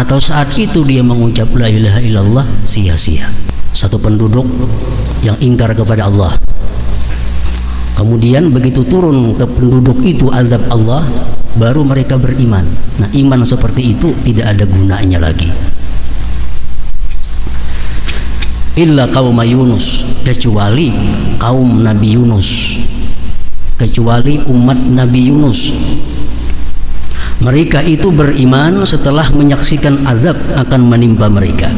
atau saat itu dia mengucap la ilaha illallah, sia-sia. Satu penduduk yang ingkar kepada Allah, kemudian begitu turun ke penduduk itu azab Allah, baru mereka beriman. Nah, iman seperti itu tidak ada gunanya lagi. Illa kaum Yunus, kecuali kaum Nabi Yunus, kecuali umat Nabi Yunus. Mereka itu beriman setelah menyaksikan azab akan menimpa mereka.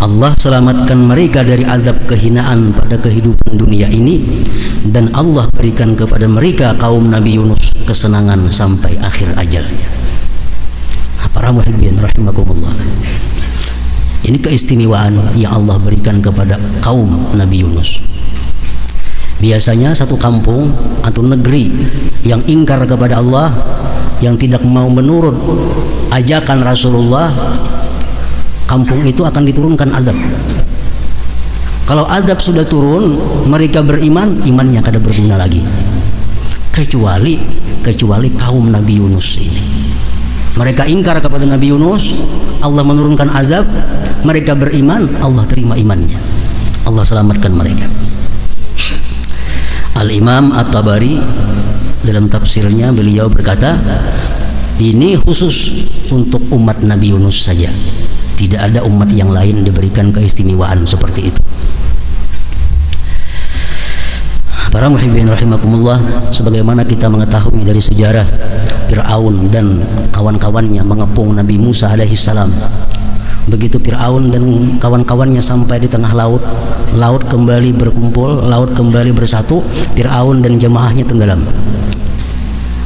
Allah selamatkan mereka dari azab kehinaan pada kehidupan dunia ini, dan Allah berikan kepada mereka kaum Nabi Yunus kesenangan sampai akhir ajalnya. Nah, para muhibbin rahimakumullah, ini keistimewaan yang Allah berikan kepada kaum Nabi Yunus. Biasanya satu kampung atau negeri yang ingkar kepada Allah, yang tidak mau menurut ajakan Rasulullah, kampung itu akan diturunkan azab. Kalau azab sudah turun, mereka beriman, imannya kada berguna lagi. Kecuali kaum Nabi Yunus ini. Mereka ingkar kepada Nabi Yunus, Allah menurunkan azab, mereka beriman, Allah terima imannya, Allah selamatkan mereka. Al-Imam At-Tabari dalam tafsirnya beliau berkata, ini khusus untuk umat Nabi Yunus saja, tidak ada umat yang lain diberikan keistimewaan seperti itu. Para muhibbin rahimakumullah, sebagaimana kita mengetahui dari sejarah Fir'aun dan kawan-kawannya mengepung Nabi Musa alaihissalam. Begitu Fir'aun dan kawan-kawannya sampai di tengah laut, laut kembali berkumpul, laut kembali bersatu, Fir'aun dan jemaahnya tenggelam.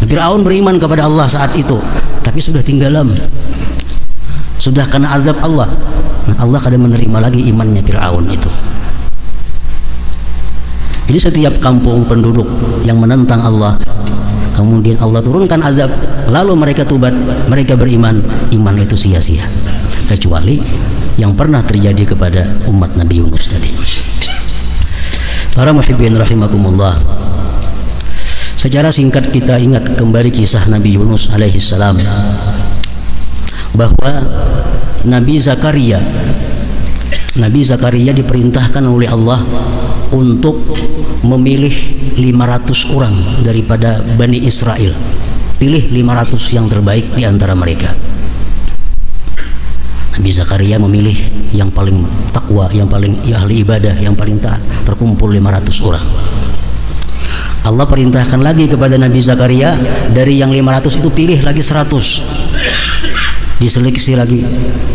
Fir'aun beriman kepada Allah saat itu, tapi sudah tenggelam, sudah kena azab Allah. Nah, Allah kada menerima lagi imannya Fir'aun itu. Jadi setiap kampung penduduk yang menentang Allah, kemudian Allah turunkan azab, lalu mereka tubat, mereka beriman, iman itu sia-sia. Kecuali yang pernah terjadi kepada umat Nabi Yunus tadi. Para muhibbin rahimakumullah, secara singkat kita ingat kembali kisah Nabi Yunus alaihissalam, bahwa Nabi Zakaria diperintahkan oleh Allah untuk memilih 500 orang daripada Bani Israel. Pilih 500 yang terbaik di antara mereka. Nabi Zakaria memilih yang paling takwa, yang paling ahli ibadah, yang paling taat. Terkumpul 500 orang. Allah perintahkan lagi kepada Nabi Zakaria, dari yang 500 itu pilih lagi 100. Diseleksi lagi,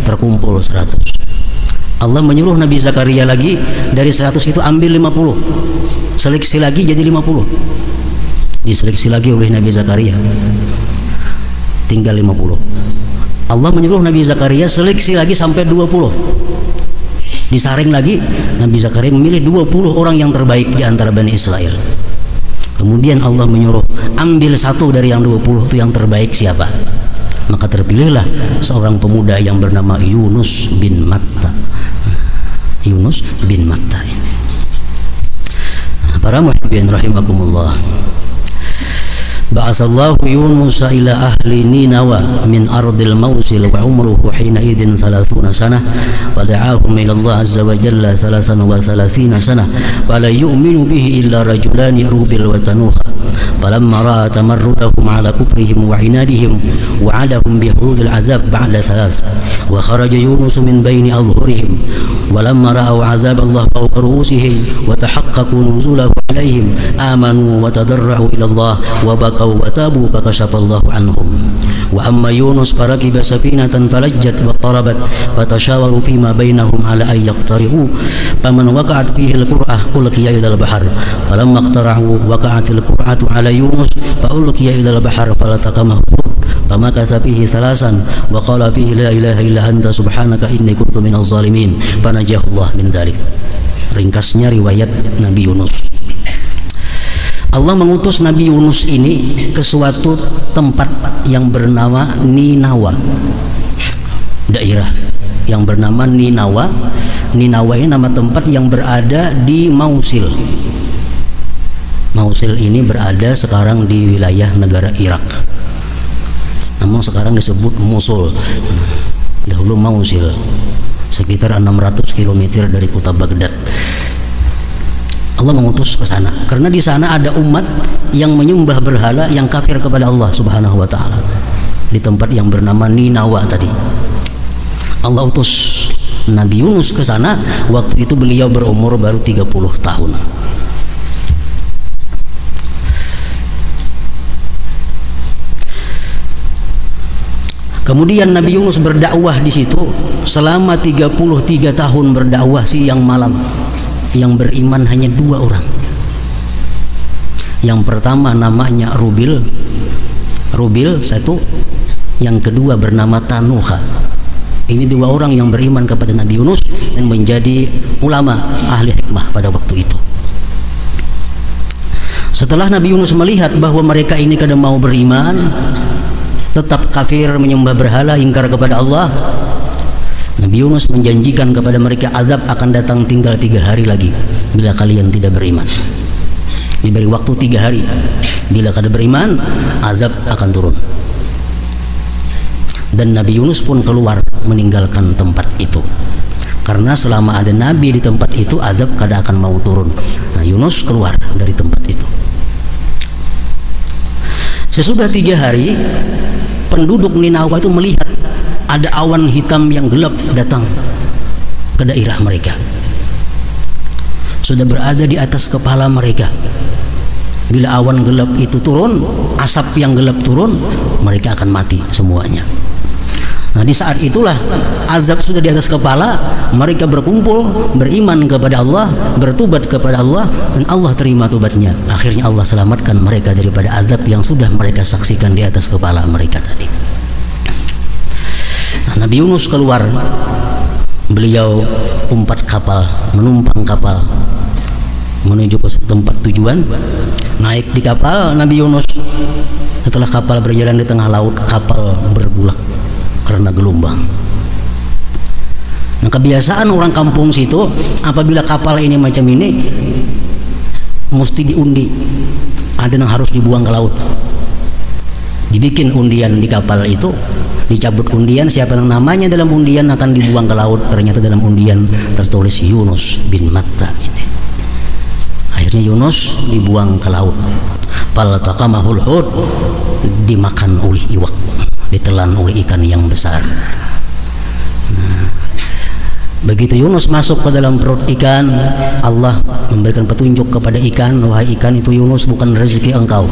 terkumpul 100. Allah menyuruh Nabi Zakaria lagi, dari 100 itu ambil 50. Seleksi lagi jadi 50. Diseleksi lagi oleh Nabi Zakaria, tinggal 50. Allah menyuruh Nabi Zakaria seleksi lagi sampai 20. Disaring lagi, Nabi Zakaria memilih 20 orang yang terbaik di antara Bani Israel. Kemudian Allah menyuruh ambil satu dari yang 20 itu yang terbaik siapa? Maka terpilihlah seorang pemuda yang bernama Yunus bin Matta. Yunus bin Matta ini. Para muhibbin rahimakumullah, ba'asallahu Yunus ila ahli Ninawa min ardil Mausil wa umruhu hina idin 30 sanah fada'ahum ila Allah azza wa jalla 33 sanah fala yu'minu bihi illa rajulan rubil wa tanuha falamma ra'a tamarrudahum ala kufrihim wa inadihim wa'adahum bihurudil azab ba'da 3 wa kharaja Yunus min baini adhhurihim walamma ra'au azab Allah fawqa ru'usihim wa tahaqqaqu nuzulahu alaihim amanu wa tadarra'u ila Allah wa baqaw wa tabu fakashafallahu anhum wa amma Yunus farakiba safinatan falajjat wa tarabat fatashawaru fima bainahum ala ay yaqtari'u faman waqa'at fihi al-qur'ah ulqiya ila al-bahr falamma iqtara'u waqa'at al-qur'atu ala Yunus fa ulqiya ila al-bahr falataqamahu famakatha fihi 3 wa qala fihi la ilaha illa anta subhanaka inni kuntu minaz zalimin fanajahullah min dzalik. Ringkasnya riwayat Nabi Yunus. Allah mengutus Nabi Yunus ini ke suatu tempat yang bernama Ninawa, daerah yang bernama Ninawa. Ninawa ini nama tempat yang berada di Mausil. Mausil ini berada sekarang di wilayah negara Irak. namun sekarang disebut Mosul. Dahulu Mausil, sekitar 600 km dari kota Baghdad. Allah mengutus ke sana karena di sana ada umat yang menyembah berhala, yang kafir kepada Allah Subhanahu wa taala. Di tempat yang bernama Ninawa tadi. Allah utus Nabi Yunus ke sana, waktu itu beliau berumur baru 30 tahun. Kemudian Nabi Yunus berdakwah di situ selama 33 tahun berdakwah siang malam. Yang beriman hanya 2 orang. Yang pertama namanya Rubil satu, yang kedua bernama Tanuha. Ini 2 orang yang beriman kepada Nabi Yunus dan menjadi ulama ahli hikmah pada waktu itu. Setelah Nabi Yunus melihat bahwa mereka ini kada mau beriman, tetap kafir, menyembah berhala, ingkar kepada Allah, Nabi Yunus menjanjikan kepada mereka azab akan datang tinggal 3 hari lagi bila kalian tidak beriman. Diberi waktu 3 hari, bila kada beriman azab akan turun. Dan Nabi Yunus pun keluar meninggalkan tempat itu, karena selama ada Nabi di tempat itu azab kada akan mau turun. Nah, Yunus keluar dari tempat itu. Sesudah 3 hari, penduduk Ninawa itu melihat ada awan hitam yang gelap datang ke daerah mereka. Sudah berada di atas kepala mereka. Bila awan gelap itu turun, asap yang gelap turun, mereka akan mati semuanya. Nah, di saat itulah azab sudah di atas kepala, mereka berkumpul, beriman kepada Allah, bertobat kepada Allah, dan Allah terima tobatnya. Akhirnya Allah selamatkan mereka daripada azab yang sudah mereka saksikan di atas kepala mereka tadi. Nah, Nabi Yunus keluar, beliau umpat kapal, menumpang kapal menuju ke tempat tujuan. Naik di kapal Nabi Yunus. Setelah kapal berjalan di tengah laut, kapal bergulak karena gelombang. Nah, kebiasaan orang kampung situ, apabila kapal ini macam ini mesti diundi, ada yang harus dibuang ke laut. Dibikin undian di kapal itu, dicabut undian, siapa yang namanya dalam undian akan dibuang ke laut. Ternyata dalam undian tertulis Yunus bin Matta ini. Akhirnya Yunus dibuang ke laut. Faltaqamahul hut, dimakan oleh iwak, ditelan oleh ikan yang besar. Nah, begitu Yunus masuk ke dalam perut ikan, Allah memberikan petunjuk kepada ikan, wahai ikan, itu Yunus bukan rezeki engkau.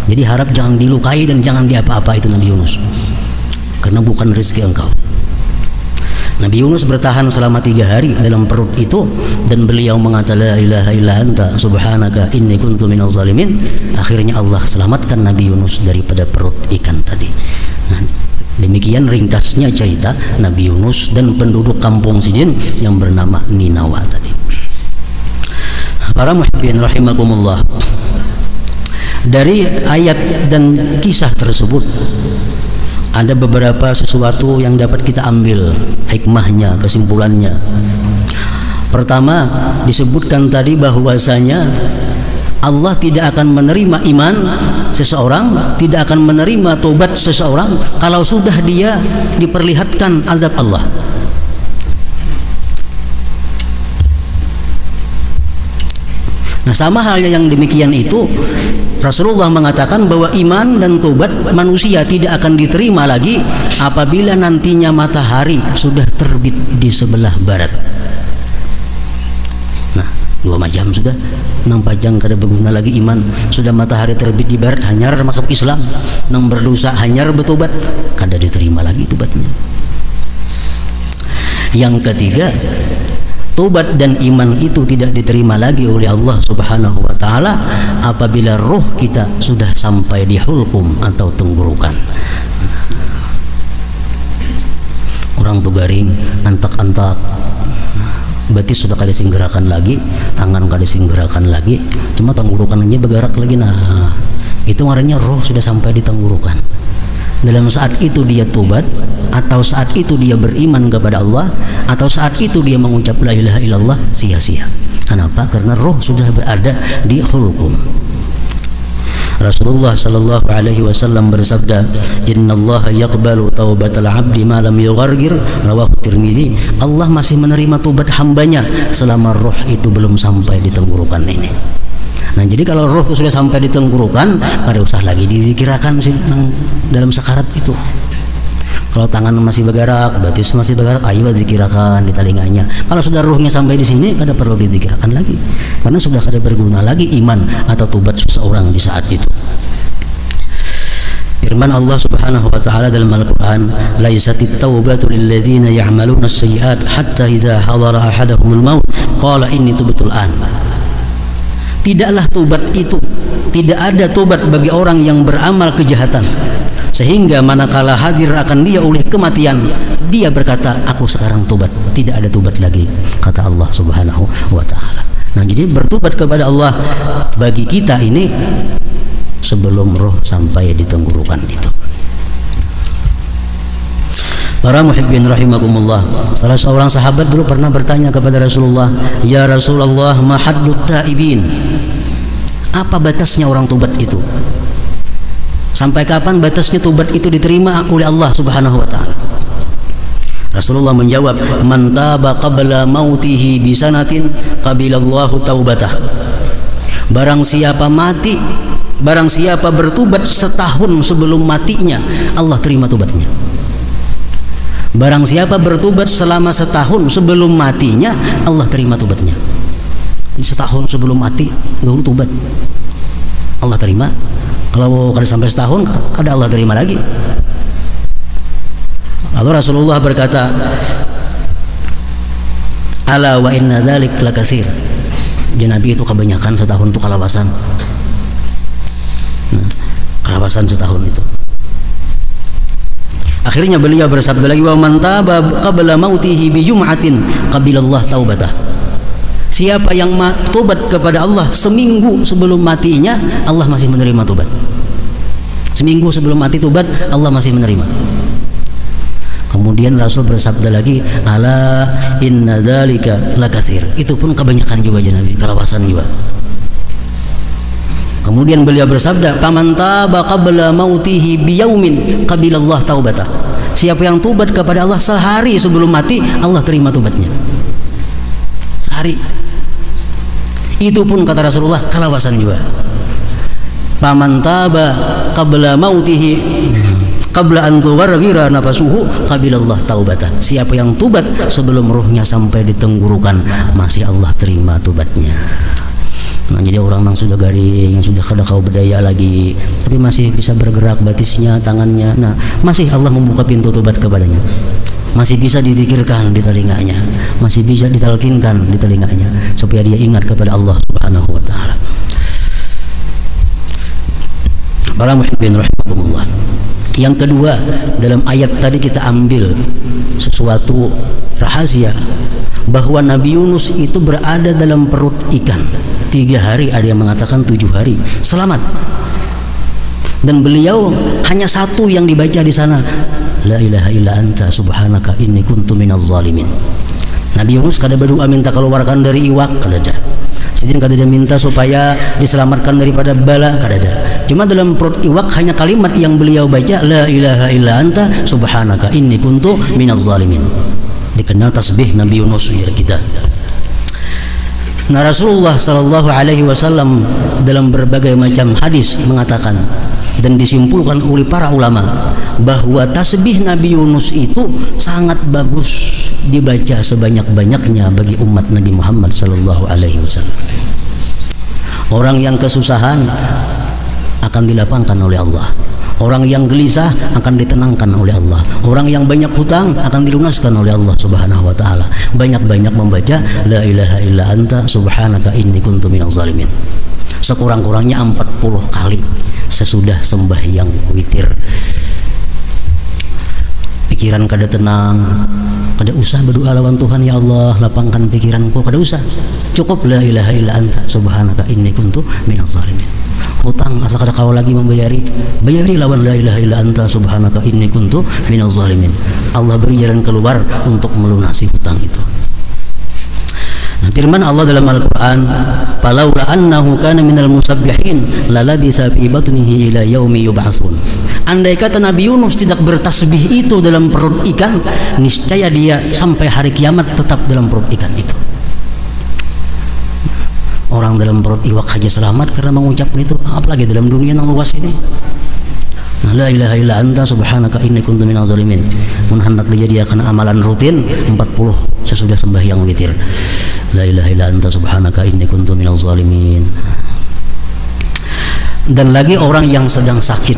Jadi harap jangan dilukai dan jangan diapa-apa itu Nabi Yunus, karena bukan rezeki engkau. Nabi Yunus bertahan selama 3 hari dalam perut itu, dan beliau mengatakan la ilaha illa anta subhanaka inni kuntu minaz zalimin. Akhirnya Allah selamatkan Nabi Yunus daripada perut ikan tadi. Nah, demikian ringkasnya cerita Nabi Yunus dan penduduk kampung Sidin yang bernama Ninawa tadi. Para muhibbin rahimakumullah, dari ayat dan kisah tersebut ada beberapa sesuatu yang dapat kita ambil hikmahnya, kesimpulannya. Pertama, disebutkan tadi bahwasanya Allah tidak akan menerima iman seseorang, tidak akan menerima tobat seseorang kalau sudah dia diperlihatkan azab Allah. Nah, sama halnya yang demikian itu, Rasulullah mengatakan bahwa iman dan tobat manusia tidak akan diterima lagi apabila nantinya matahari sudah terbit di sebelah barat. Nah, 2 jam sudah, 4 jam kada berguna lagi iman. Sudah matahari terbit di barat, hanyar masuk Islam. Nang berdosa hanyar bertobat, kada diterima lagi tobatnya. Yang ketiga, tobat dan iman itu tidak diterima lagi oleh Allah Subhanahu wa taala apabila roh kita sudah sampai di hulqum atau tenggorokan. Orang tuh garing, antak-antak, berarti sudah kada singgerakan lagi, tangan kada singgerakan lagi, cuma tenggorokan aja bergerak lagi. Nah, itu artinya roh sudah sampai di tenggorokan. Dalam saat itu dia tobat, atau saat itu dia beriman kepada Allah, atau saat itu dia mengucap la ilaha illallah, sia-sia. Kenapa? Karena roh sudah berada di hulqum. Rasulullah sallallahu alaihi wasallam bersabda, "Innallaha yaqbalu taubatal 'abdi ma lam yughargir." Rawahu Tirmizi. Allah masih menerima tobat hambanya selama roh itu belum sampai di tenggorokan ini. Nah, jadi kalau roh itu sudah sampai di tenggorokan, ada usah lagi dizikirkan dalam sekarat itu. Kalau tangan masih bergerak, batis masih bergerak, ayo dizikirkan di telinganya. Kalau sudah ruhnya sampai di sini, kada perlu dizikirkan lagi, karena sudah kada berguna lagi iman atau tobat seseorang di saat itu. Firman Allah Subhanahu wa taala dalam Al-Qur'an, "Laisatit taubatu lil ladzina ya'maluna as-sayyi'at hatta idza hadara ahaduhumul maut qala inni tubtu al-an." Tidaklah tobat itu, tidak ada tobat bagi orang yang beramal kejahatan sehingga manakala hadir akan dia oleh kematian, dia berkata, "Aku sekarang tobat." Tidak ada tobat lagi, kata Allah Subhanahu wa taala. Nah, jadi bertobat kepada Allah bagi kita ini sebelum roh sampai di tenggorokan itu. Para muhibbin rahimakumullah, salah seorang sahabat dulu pernah bertanya kepada Rasulullah, "Ya Rasulullah, ma haddut taibin?" Apa batasnya orang tobat itu? Sampai kapan batasnya tobat itu diterima oleh Allah Subhanahu wa taala? Rasulullah menjawab, "Man taba qabla mautihi bi sanatin qabilallahu taubatah." Barang siapa bertobat setahun sebelum matinya, Allah terima tobatnya. Barang siapa bertobat selama setahun sebelum matinya, Allah terima tobatnya. Setahun sebelum mati dulu tobat, Allah terima. Kalau kada sampai setahun, kada Allah terima lagi. Lalu Rasulullah berkata, "Ala wa inna dzalik lakatsir." Jadi Nabi itu kebanyakan setahun itu kalawasan. Kalawasan setahun itu. Akhirnya beliau bersabda lagi, "Wa man taba qabla mautihi bi jum'atin qabilallah taubatah." Siapa yang tobat kepada Allah seminggu sebelum matinya, Allah masih menerima tobat. Seminggu sebelum mati tobat, Allah masih menerima. Kemudian Rasul bersabda lagi, "Ala inna dzalika lakatsir." Itu pun kebanyakan juga Nabi, kalawasan juga. Kemudian beliau bersabda, "Faman taba qabla mautihi biyaumin qabilallah taubatah." Siapa yang tobat kepada Allah sehari sebelum mati, Allah terima tobatnya. Sehari. Itu pun kata Rasulullah kalawasan juga. "Faman taba qabla mautihi qabla an tuwargira nafasuhu qabilallah taubatah." Siapa yang tobat sebelum ruhnya sampai di tenggorokan, masih Allah terima tobatnya. Nah, jadi orang yang sudah garing, yang sudah kada kau berdaya lagi, tapi masih bisa bergerak batisnya, tangannya, nah masih Allah membuka pintu tobat kepadanya. Masih bisa dizikirkan di telinganya, masih bisa ditalkinkan di telinganya, supaya dia ingat kepada Allah Subhanahu wa taala. Para muhibbin rahimakumullah. Yang kedua, dalam ayat tadi kita ambil sesuatu rahasia bahwa Nabi Yunus itu berada dalam perut ikan 3 hari, ada yang mengatakan 7 hari, selamat. Dan beliau hanya satu yang dibaca di sana, "La ilaha illa anta subhanaka inni kuntu minaz zalimin." Nabi Yunus kada berdoa minta keluarkan dari iwak, kada ada. Jadi kada ada minta supaya diselamatkan daripada bala, kada ada. Cuma dalam perut iwak hanya kalimat yang beliau baca, "La ilaha illa anta subhanaka inni kuntu minaz zalimin." Dikenal tasbih Nabi Yunus ya kita. Nah, Rasulullah sallallahu alaihi wasallam dalam berbagai macam hadis mengatakan dan disimpulkan oleh para ulama bahwa tasbih Nabi Yunus itu sangat bagus dibaca sebanyak-banyaknya bagi umat Nabi Muhammad sallallahu alaihi wasallam. Orang yang kesusahan akan dilapangkan oleh Allah. Orang yang gelisah akan ditenangkan oleh Allah. Orang yang banyak hutang akan dilunaskan oleh Allah Subhanahu wa taala. Banyak-banyak membaca la ilaha illa anta subhanaka inni kuntu minaz zalimin. Sekurang-kurangnya 40 kali sesudah sembahyang witir. Pikiran kada tenang, kada usah berdoa lawan Tuhan, "Ya Allah, lapangkan pikiranku." Kada usah. Cukup la ilaha illa anta subhanaka inni kuntu minaz zalimin. Hutang asal kada kau lagi membayari, bayari lawan la ilaha illa anta subhanaka inni kuntu minaz zalimin. Allah beri jalan keluar untuk melunasi hutang itu. Firman Allah dalam Al-Quran, "Falaula annahu kana minal musabbihin lalabisa fi batnihi ila yaumi yub'atsun." Andai kata Nabi Yunus tidak bertasbih itu dalam perut ikan, niscaya dia sampai hari kiamat tetap dalam perut ikan itu. Orang dalam perut iwak saja selamat karena mengucap itu, apalagi dalam dunia yang luas ini. La ilaha illa anta subhanaka inni kuntu minaz zalimin. Mun hendak dijadikan amalan rutin 40 sesudah sembahyang witir. La ilaha illa anta subhanaka inni kuntu minaz zalimin. Dan lagi orang yang sedang sakit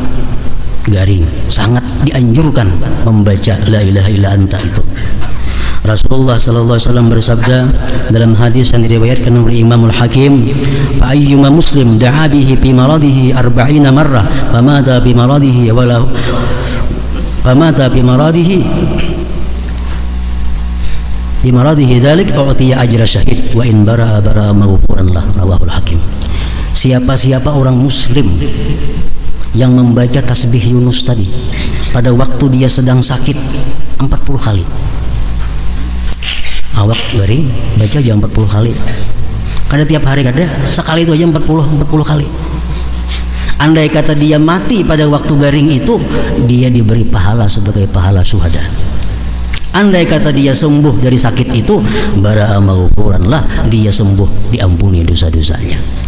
garing, sangat dianjurkan membaca la ilaha illa anta itu. Rasulullah sallallahu alaihi wasallam bersabda dalam hadis yang diriwayatkan oleh Imam Al-Hakim, "Fa ayyuma muslim da'a bihi fi maradihi 40 marrah, famata bi maradihi wala famata bi maradihi dzalik u'tiya ajra syahid wa in bara'a maghfuran lah." Rawahul Hakim. Siapa-siapa orang muslim yang membaca tasbih Yunus tadi pada waktu dia sedang sakit 40 kali, awak garing, baca aja 40 kali. Kada tiap hari, kada sekali itu aja 40 kali. Andai kata dia mati pada waktu garing itu, dia diberi pahala sebagai pahala syuhada. Andai kata dia sembuh dari sakit itu, bara'a maghfuran lah, dia sembuh, diampuni dosa-dosanya.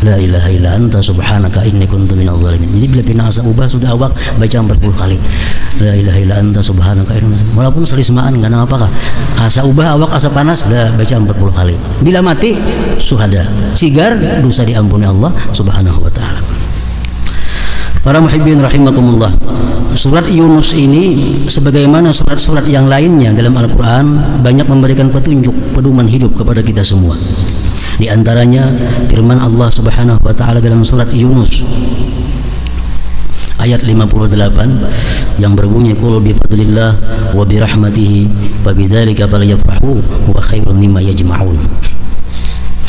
La ilaha illa anta subhanaka inni kuntu minaz zalimin. Jadi bila pina asa ubah sudah awak baca 40 kali. La ilaha illa anta subhanaka inni, walaupun selismaan enggak apa-apa. Asa ubah awak asa panas dah baca 40 kali. Bila mati syuhada, sigar dosa diampuni Allah Subhanahu wa taala. Para muhibbin rahimakumullah. Surat Yunus ini sebagaimana surat-surat yang lainnya dalam Al-Qur'an banyak memberikan petunjuk, pedoman hidup kepada kita semua. Di antaranya firman Allah Subhanahu wa taala dalam surat Yunus ayat 58 yang berbunyi, "Qul bi fadlillah wa bi rahmatihi fa bidzalika falyafrahu wa khairun mimma yajma'un."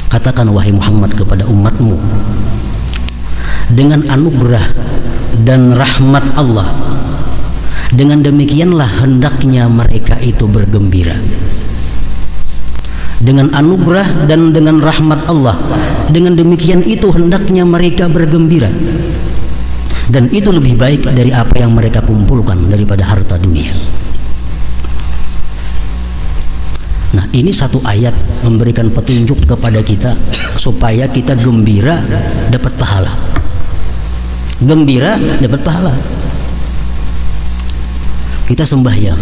Katakan wahai Muhammad kepada umatmu, dengan anugerah dan rahmat Allah, dengan demikianlah hendaknya mereka itu bergembira. Dengan anugerah dan dengan rahmat Allah, dengan demikian itu hendaknya mereka bergembira, dan itu lebih baik dari apa yang mereka kumpulkan daripada harta dunia. Nah, ini satu ayat memberikan petunjuk kepada kita supaya kita gembira dapat pahala. Gembira dapat pahala. Kita sembahyang,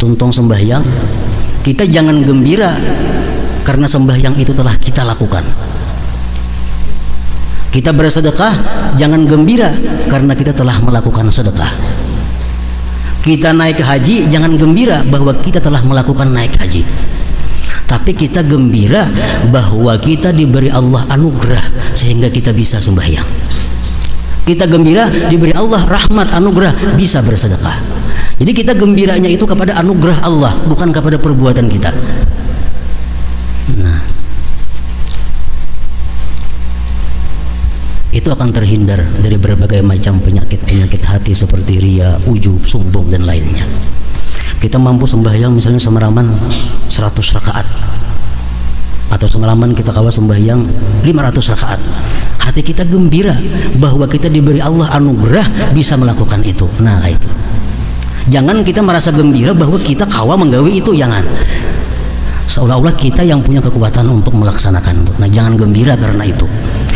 tuntong sembahyang, kita jangan gembira karena sembahyang itu telah kita lakukan. Kita bersedekah, jangan gembira karena kita telah melakukan sedekah. Kita naik haji, jangan gembira bahwa kita telah melakukan naik haji. Tapi kita gembira bahwa kita diberi Allah anugerah sehingga kita bisa sembahyang. Kita gembira diberi Allah rahmat, anugerah, bisa bersedekah. Jadi kita gembiranya itu kepada anugerah Allah, bukan kepada perbuatan kita. Nah, itu akan terhindar dari berbagai macam penyakit hati seperti ria, ujub, sombong dan lainnya. Kita mampu sembahyang misalnya semalaman 100 rakaat, atau semalaman kita kawa sembahyang 500 rakaat. Hati kita gembira bahwa kita diberi Allah anugerah bisa melakukan itu. Nah, itu. Jangan kita merasa gembira bahwa kita kawa menggawi itu, jangan. Seolah-olah kita yang punya kekuatan untuk melaksanakan. Nah, jangan gembira karena itu.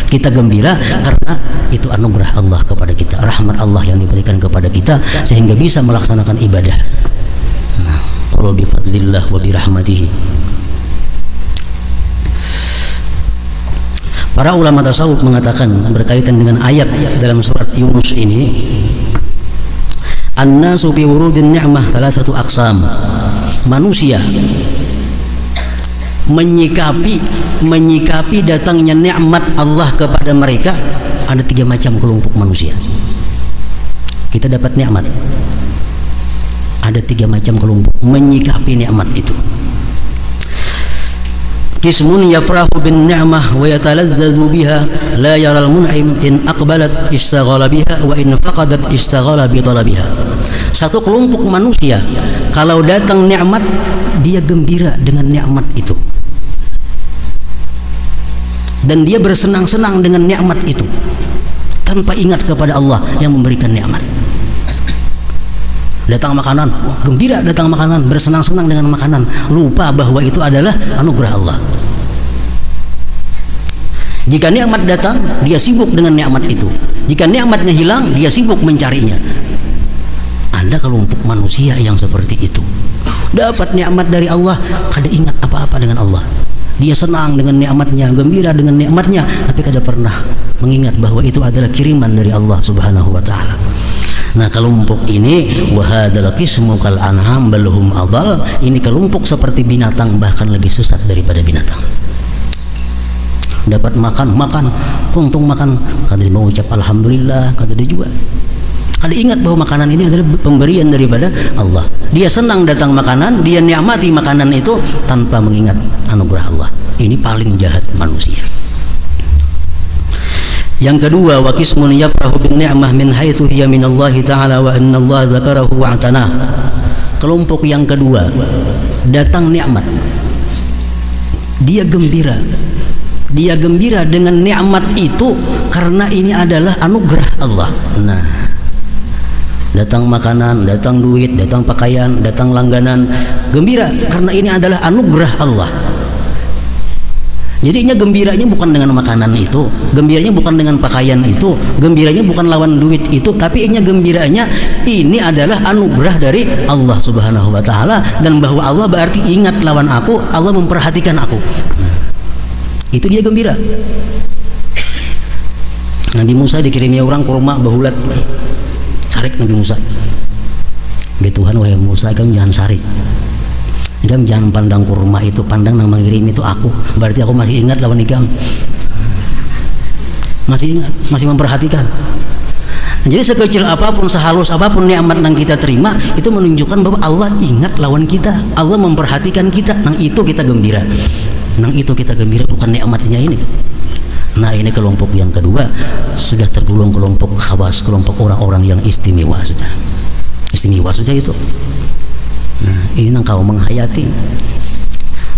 Kita gembira karena itu anugerah Allah kepada kita, rahmat Allah yang diberikan kepada kita sehingga bisa melaksanakan ibadah. Nah, qul bi fadlillah wa bi rahmatihi. Para ulama tasawuf mengatakan berkaitan dengan ayat dalam surat Yunus ini, an-nasu fi wurudin ni'mah thalathatu aqsam. Manusia menyikapi datangnya nikmat Allah kepada mereka ada 3 macam kelompok manusia. Kita dapat nikmat, ada 3 macam kelompok menyikapi nikmat itu. Qismun yafrahu bin ni'mah wa yatalazzazu biha la yara al-mun'im in aqbalat istaghala biha wa in faqadat istaghala bi talabiha. Satu kelompok manusia kalau datang nikmat dia gembira dengan nikmat itu, dan dia bersenang-senang dengan nikmat itu tanpa ingat kepada Allah yang memberikan nikmat. Datang makanan, gembira datang makanan, bersenang-senang dengan makanan, lupa bahwa itu adalah anugerah Allah. Jika nikmat datang, dia sibuk dengan nikmat itu. Jika nikmatnya hilang, dia sibuk mencarinya. Ada kelompok manusia yang seperti itu. Dapat nikmat dari Allah, kada ingat apa-apa dengan Allah. Dia senang dengan nikmatnya, gembira dengan nikmatnya, tapi kada pernah mengingat bahwa itu adalah kiriman dari Allah Subhanahu wa taala. Nah, kelompok ini wahadal qismu kal an'am bal hum adall, ini kelompok seperti binatang, bahkan lebih sesat daripada binatang. Dapat makan, untung makan, kada mau ucap alhamdulillah, kada dia juga. Kada ingat bahwa makanan ini adalah pemberian daripada Allah. Dia senang datang makanan, dia nikmati makanan itu tanpa mengingat anugerah Allah. Ini paling jahat manusia. Yang kedua, wa qismun yafrahu bin ni'mah min haitsu hiya min Allah taala wa anna Allah dzakarahu wa atana. Kelompok yang kedua, datang nikmat, dia gembira. Dia gembira dengan nikmat itu karena ini adalah anugerah Allah. Nah, datang makanan, datang duit, datang pakaian, datang langganan, gembira karena ini adalah anugerah Allah. Jadinya gembiranya bukan dengan makanan itu, gembiranya bukan dengan pakaian itu, gembiranya bukan lawan duit itu, tapi ini gembiranya ini adalah anugerah dari Allah Subhanahu wa taala, dan bahwa Allah berarti ingat lawan aku, Allah memperhatikan aku. Nah, itu dia gembira. Nabi Musa dikirimi orang kurma bahulat, sarik Nabi Musa. Tuhan, wahai Musa, kamu jangan sarik, kamu jangan pandang kurma itu, pandang yang mengirim itu aku, berarti aku masih ingat lawan ikam, masih ingat, masih memperhatikan. Jadi sekecil apapun, sehalus apapun nikmat yang kita terima, itu menunjukkan bahwa Allah ingat lawan kita, Allah memperhatikan kita. Nang itu kita gembira, nang itu kita gembira, bukan nikmatnya ini. Nah, ini kelompok yang kedua, sudah tergolong kelompok khawas, kelompok orang-orang yang istimewa sudah. Istimewa sudah itu. Nah, ini nang kau menghayati.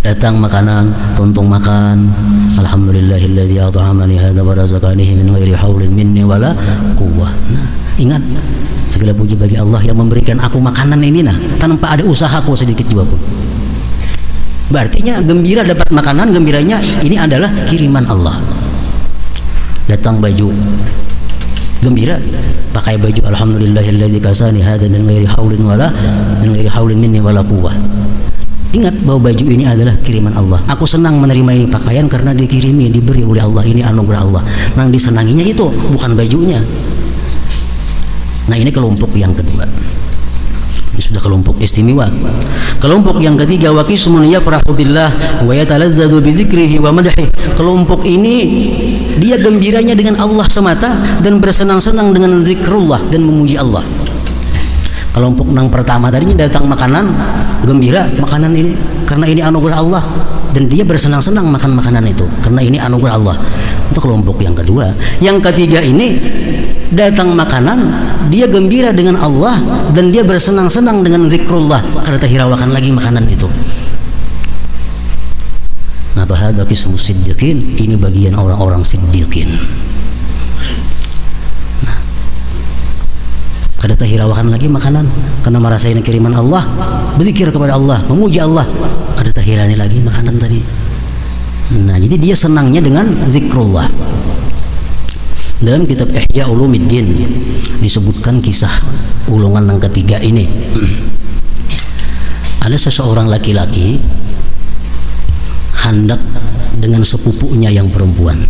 Datang makanan, tuntung makan, alhamdulillahilladzi at'amani hadza wa razaqanihi min ghairi haulin minni wala quwwah. Nah, ingat, segala puji bagi Allah yang memberikan aku makanan ini, nah, tanpa ada usahaku sedikit juga pun. Berartinya gembira dapat makanan, gembiranya ini adalah kiriman Allah. Datang baju, gembira, pakai baju, alhamdulillahilladzi kasani hadza min ghairi haulin minni wala quwwah. Ingat bahwa baju ini adalah kiriman Allah. Aku senang menerima ini pakaian karena dikirimi, diberi oleh Allah, ini anugerah Allah. Nang disenanginya itu bukan bajunya. Nah, ini kelompok yang kedua. Ini sudah kelompok istimewa. Kelompok yang ketiga, wa qismun yafrahu billah wa yataladzadzu bi dzikrihi wa madhihi. Kelompok ini dia gembiranya dengan Allah semata dan bersenang-senang dengan zikrullah dan memuji Allah. Kelompok yang pertama tadinya datang makanan, gembira makanan ini karena ini anugerah Allah, dan dia bersenang-senang makan makanan itu karena ini anugerah Allah. Itu kelompok yang kedua. Yang ketiga ini datang makanan, dia gembira dengan Allah dan dia bersenang-senang dengan zikrullah, karena terhirawakan lagi makanan itu. Nah, bahada qismu siddiqin, ini bagian orang-orang siddiqin. Nah, kada terhirawakan lagi makanan karena merasa ini kiriman Allah, berzikir kepada Allah, memuji Allah, kada terhirani lagi makanan tadi. Nah, jadi dia senangnya dengan zikrullah. Dalam kitab Ihya Ulumuddin disebutkan kisah ulungan yang ketiga ini. Ada seseorang laki-laki hendak dengan sepupunya yang perempuan,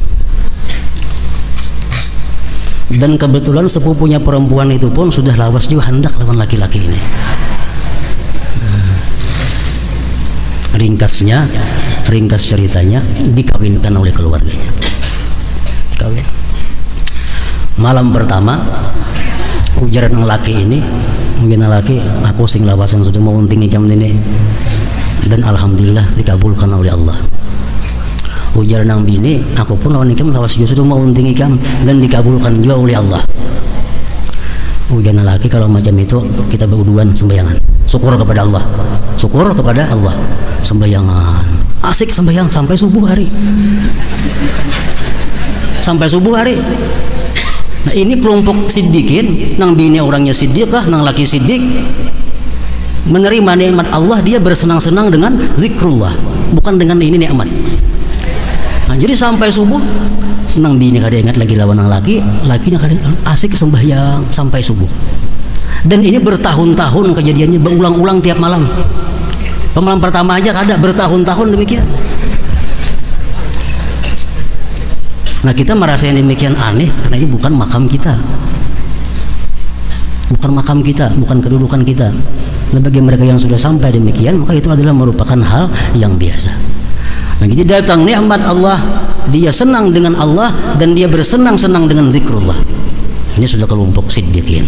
dan kebetulan sepupunya perempuan itu pun sudah lawas juga hendak lawan laki-laki ini. Ringkas ceritanya, dikawinkan oleh keluarganya. Kawin. Malam pertama, ujaran ng laki ini, mungkin laki, aku sing lawasan sudah mau unting jam ini, dan alhamdulillah dikabulkan oleh Allah. Ujar nang bini, aku pun lawan ikam lawas juga sudah mau unting ikam dan dikabulkan juga oleh Allah. Hujan lagi kalau macam itu kita beruduan sembayangan. Syukur kepada Allah. Syukur kepada Allah. Sembayangan. Asik sembayang sampai subuh hari. Sampai subuh hari. Nah ini kelompok siddiqin, nang bini orangnya siddiqah, nang laki siddiq, menerima nikmat Allah, dia bersenang-senang dengan zikrullah, bukan dengan ini nikmat. Nah, jadi sampai subuh nang bini kada ingat lagi lawan nang laki, lakinya kada asik sembahyang sampai subuh. Dan ini bertahun-tahun kejadiannya, berulang-ulang tiap malam. Malam pertama aja ada, bertahun-tahun demikian. Nah kita merasa yang demikian aneh karena ini bukan makam kita, bukan makam kita, bukan kedudukan kita. Nah bagi mereka yang sudah sampai demikian, maka itu adalah merupakan hal yang biasa. Nah jadi datang nikmat Allah, dia senang dengan Allah dan dia bersenang-senang dengan zikrullah. Ini sudah kelompok siddiqin.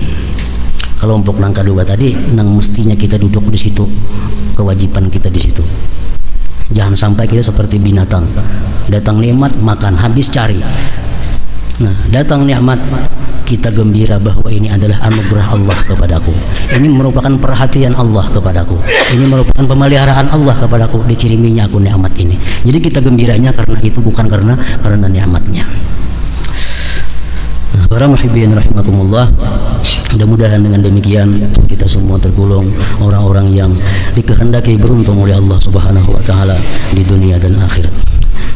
Kelompok nang kedua tadi, nang mestinya kita duduk di situ, kewajiban kita di situ. Jangan sampai kita seperti binatang, datang nikmat makan, habis cari. Nah datang nikmat kita gembira bahwa ini adalah anugerah Allah kepadaku, ini merupakan perhatian Allah kepadaku, ini merupakan pemeliharaan Allah kepadaku, dikiriminya aku nikmat ini. Jadi kita gembiranya karena itu, bukan karena nikmatnya. Nah, para muhibbin rahimakumullah, mudah-mudahan dengan demikian kita semua tergolong orang-orang yang dikehendaki beruntung oleh Allah Subhanahu wa taala di dunia dan akhirat.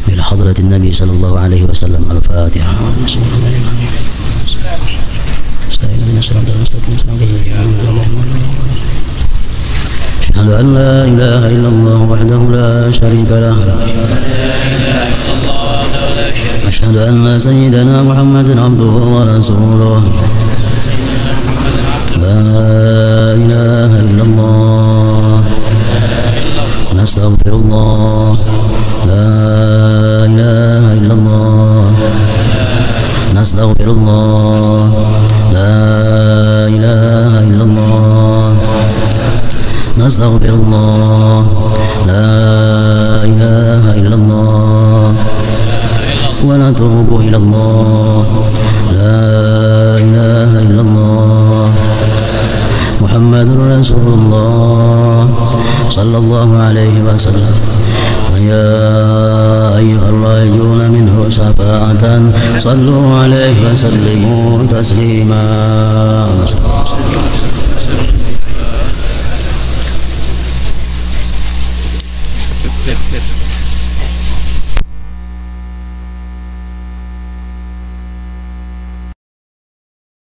Ila hadratin Nabi sallallahu alaihi wasallam. Al-Fatihah. Asyhadu an la ilaha illallah wahdahu la syarika lah. أشهد أن سيدنا محمد عبده ورسوله لا إله إلا الله نستغفر الله لا إله إلا الله نستغفر الله لا إله إلا الله نستغفر الله لا إله إلا الله ونتوب إلى الله لا إله إلا الله محمد رسول الله صلى الله عليه وسلم ويا أيها الراجون منه شفاعة صلوا عليه وسلموا تسليما.